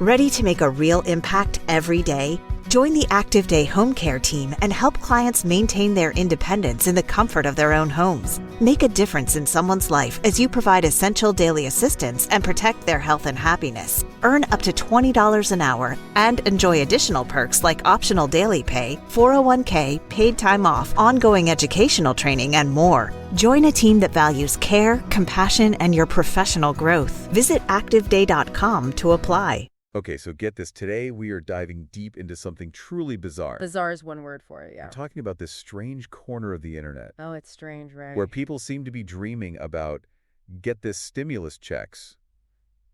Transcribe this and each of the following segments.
Ready to make a real impact every day? Join the Active Day Home Care team and help clients maintain their independence in the comfort of their own homes. Make a difference in someone's life as you provide essential daily assistance and protect their health and happiness. Earn up to $20 an hour and enjoy additional perks like optional daily pay, 401k, paid time off, ongoing educational training, and more. Join a team that values care, compassion, and your professional growth. Visit activeday.com to apply. Okay, so get this. Today, we are diving deep into something truly bizarre. Bizarre is one word for it, yeah. We're talking about this strange corner of the internet. Oh, it's strange, right? Where people seem to be dreaming about, get this, stimulus checks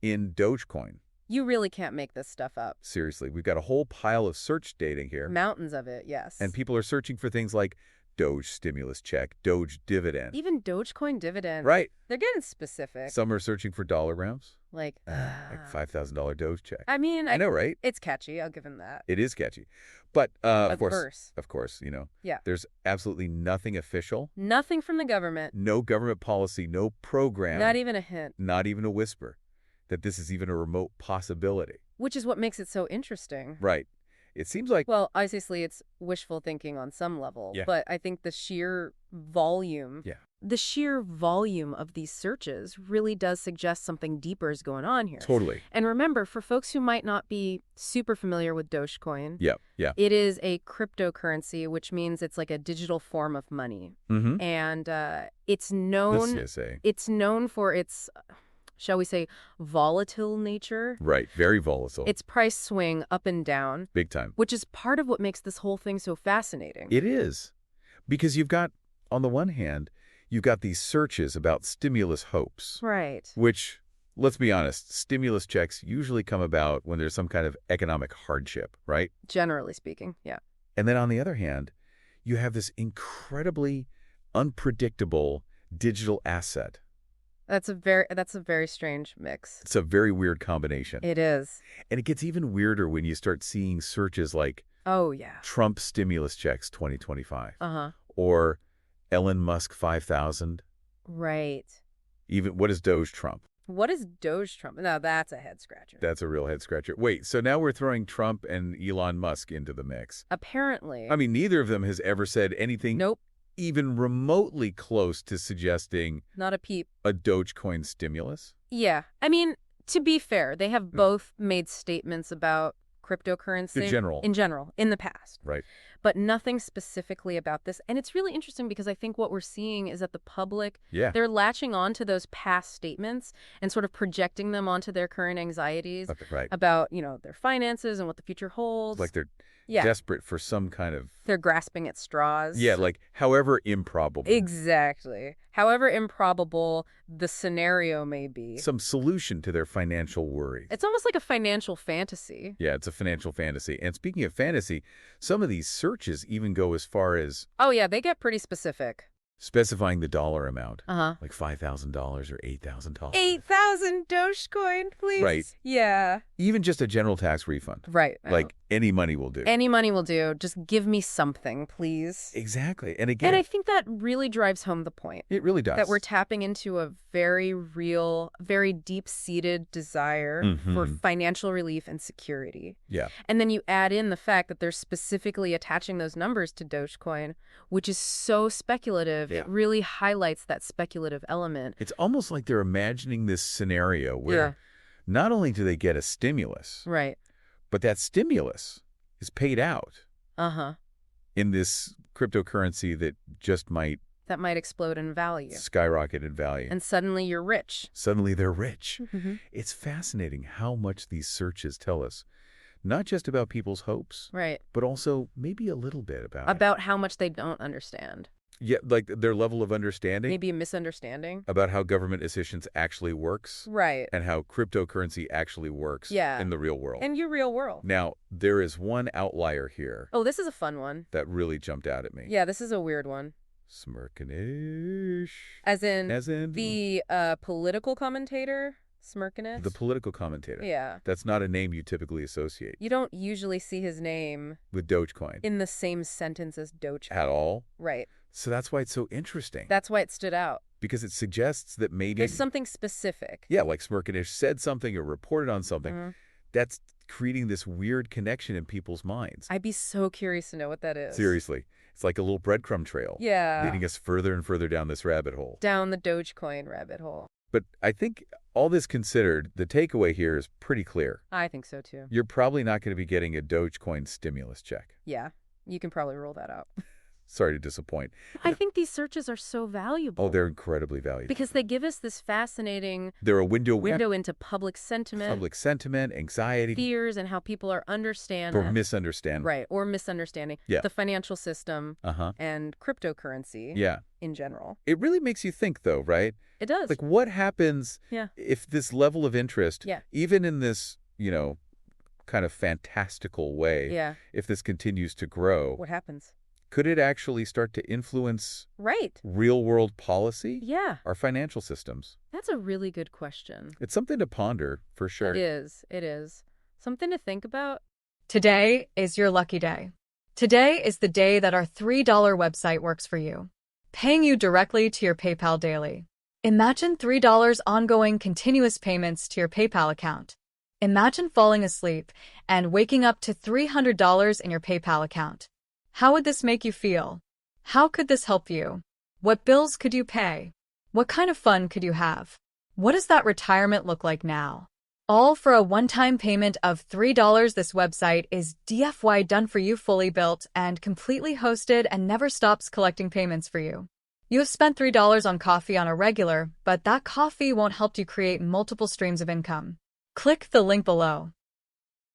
in Dogecoin. You really can't make this stuff up. Seriously, we've got a whole pile of search data here. Mountains of it, yes. And people are searching for things like Doge stimulus check, Doge dividend. Even Dogecoin dividend. Right. They're getting specific. Some are searching for dollar rounds. Like $5,000 Doge check. I mean, I know, right? It's catchy. I'll give him that. It is catchy. But, of course, yeah. There's absolutely nothing official. Nothing from the government. No government policy, no program. Not even a hint. Not even a whisper that this is even a remote possibility. Which is what makes it so interesting. Right. It seems like... Well, obviously, it's wishful thinking on some level. Yeah. But I think the sheer volume... Yeah. The sheer volume of these searches really does suggest something deeper is going on here. Totally. And remember, for folks who might not be super familiar with Dogecoin, yeah. It is a cryptocurrency, which means it's like a digital form of money. Mm-hmm. And it's known... It's known for its... shall we say, volatile nature. Right, very volatile. Its price swing up and down. Big time. Which is part of what makes this whole thing so fascinating. It is. Because you've got, on the one hand, you've got these searches about stimulus hopes. Right. Which, let's be honest, stimulus checks usually come about when there's some kind of economic hardship, right? Generally speaking, yeah. And then on the other hand, you have this incredibly unpredictable digital asset. That's a very strange mix. It's a very weird combination. It is. And it gets even weirder when you start seeing searches like oh yeah, Trump stimulus checks 2025. Uh-huh. Or Elon Musk 5,000. Right. Even what is Doge Trump? What is Doge Trump? Now that's a head scratcher. That's a real head scratcher. Wait, so now we're throwing Trump and Elon Musk into the mix. Apparently. I mean, neither of them has ever said anything nope. even remotely close to suggesting not a peep. A Dogecoin stimulus? Yeah. I mean, to be fair, they have both made statements about cryptocurrency. In general, in the past. Right. But nothing specifically about this. And it's really interesting because I think what we're seeing is that the public, they're latching on to those past statements and sort of projecting them onto their current anxieties about, their finances and what the future holds. Like they're desperate for some kind of... They're grasping at straws. Yeah, like however improbable. Exactly. However improbable the scenario may be. Some solution to their financial worries. It's almost like a financial fantasy. Yeah, it's a financial fantasy. And speaking of fantasy, some of these searches even go as far as... Oh, yeah, they get pretty specific. Specifying the dollar amount. Uh-huh. Like $5,000 or $8,000. 8,000 Dogecoin, please. Right. Yeah. Even just a general tax refund. Right. Like any money will do. Any money will do. Just give me something, please. Exactly. And again... And I think that really drives home the point. It really does. That we're tapping into a very real, very deep-seated desire for financial relief and security. Yeah. And then you add in the fact that they're specifically attaching those numbers to Dogecoin, which is so speculative. It really highlights that speculative element. It's almost like they're imagining this scenario where not only do they get a stimulus, right, but that stimulus is paid out in this cryptocurrency that just might... That might explode in value. Skyrocket in value. And suddenly you're rich. Suddenly they're rich. It's fascinating how much these searches tell us. Not just about people's hopes. Right. But also maybe a little bit about... About how much they don't understand. Yeah, like their level of understanding. Maybe a misunderstanding. About how government assistance actually works. Right. And how cryptocurrency actually works in the real world. In your real world. Now, there is one outlier here. Oh, this is a fun one. That really jumped out at me. Yeah, this is a weird one. Smirkinish. As in the political commentator? Smirkinish? The political commentator. Yeah. That's not a name you typically associate. You don't usually see his name... with Dogecoin. In the same sentence as Dogecoin. At all? Right. So that's why it's so interesting. That's why it stood out. Because it suggests that maybe... There's something specific. Yeah, like Smirkinish said something or reported on something. That's creating this weird connection in people's minds. I'd be so curious to know what that is. Seriously. It's like a little breadcrumb trail. Yeah. Leading us further and further down this rabbit hole. Down the Dogecoin rabbit hole. But I think all this considered, the takeaway here is pretty clear. I think so, too. You're probably not going to be getting a Dogecoin stimulus check. Yeah. You can probably rule that out. Sorry to disappoint. I think these searches are so valuable. Oh, they're incredibly valuable. Because they give us this fascinating... They're a window into public sentiment. Public sentiment, anxiety. Fears, and how people are understanding. Or misunderstanding. Right, or misunderstanding. Yeah. The financial system and cryptocurrency in general. It really makes you think, though, right? It does. Like, what happens if this level of interest, even in this, kind of fantastical way, if this continues to grow? What happens? Could it actually start to influence real-world policy? Yeah. Our financial systems? That's a really good question. It's something to ponder, for sure. It is. It is. Something to think about. Today is your lucky day. Today is the day that our $3 website works for you, paying you directly to your PayPal daily. Imagine $3 ongoing continuous payments to your PayPal account. Imagine falling asleep and waking up to $300 in your PayPal account. How would this make you feel? How could this help you? What bills could you pay? What kind of fun could you have? What does that retirement look like now? All for a one-time payment of $3. This website is DFY done for you, fully built and completely hosted, and never stops collecting payments for you. You have spent $3 on coffee on a regular, but that coffee won't help you create multiple streams of income. Click the link below.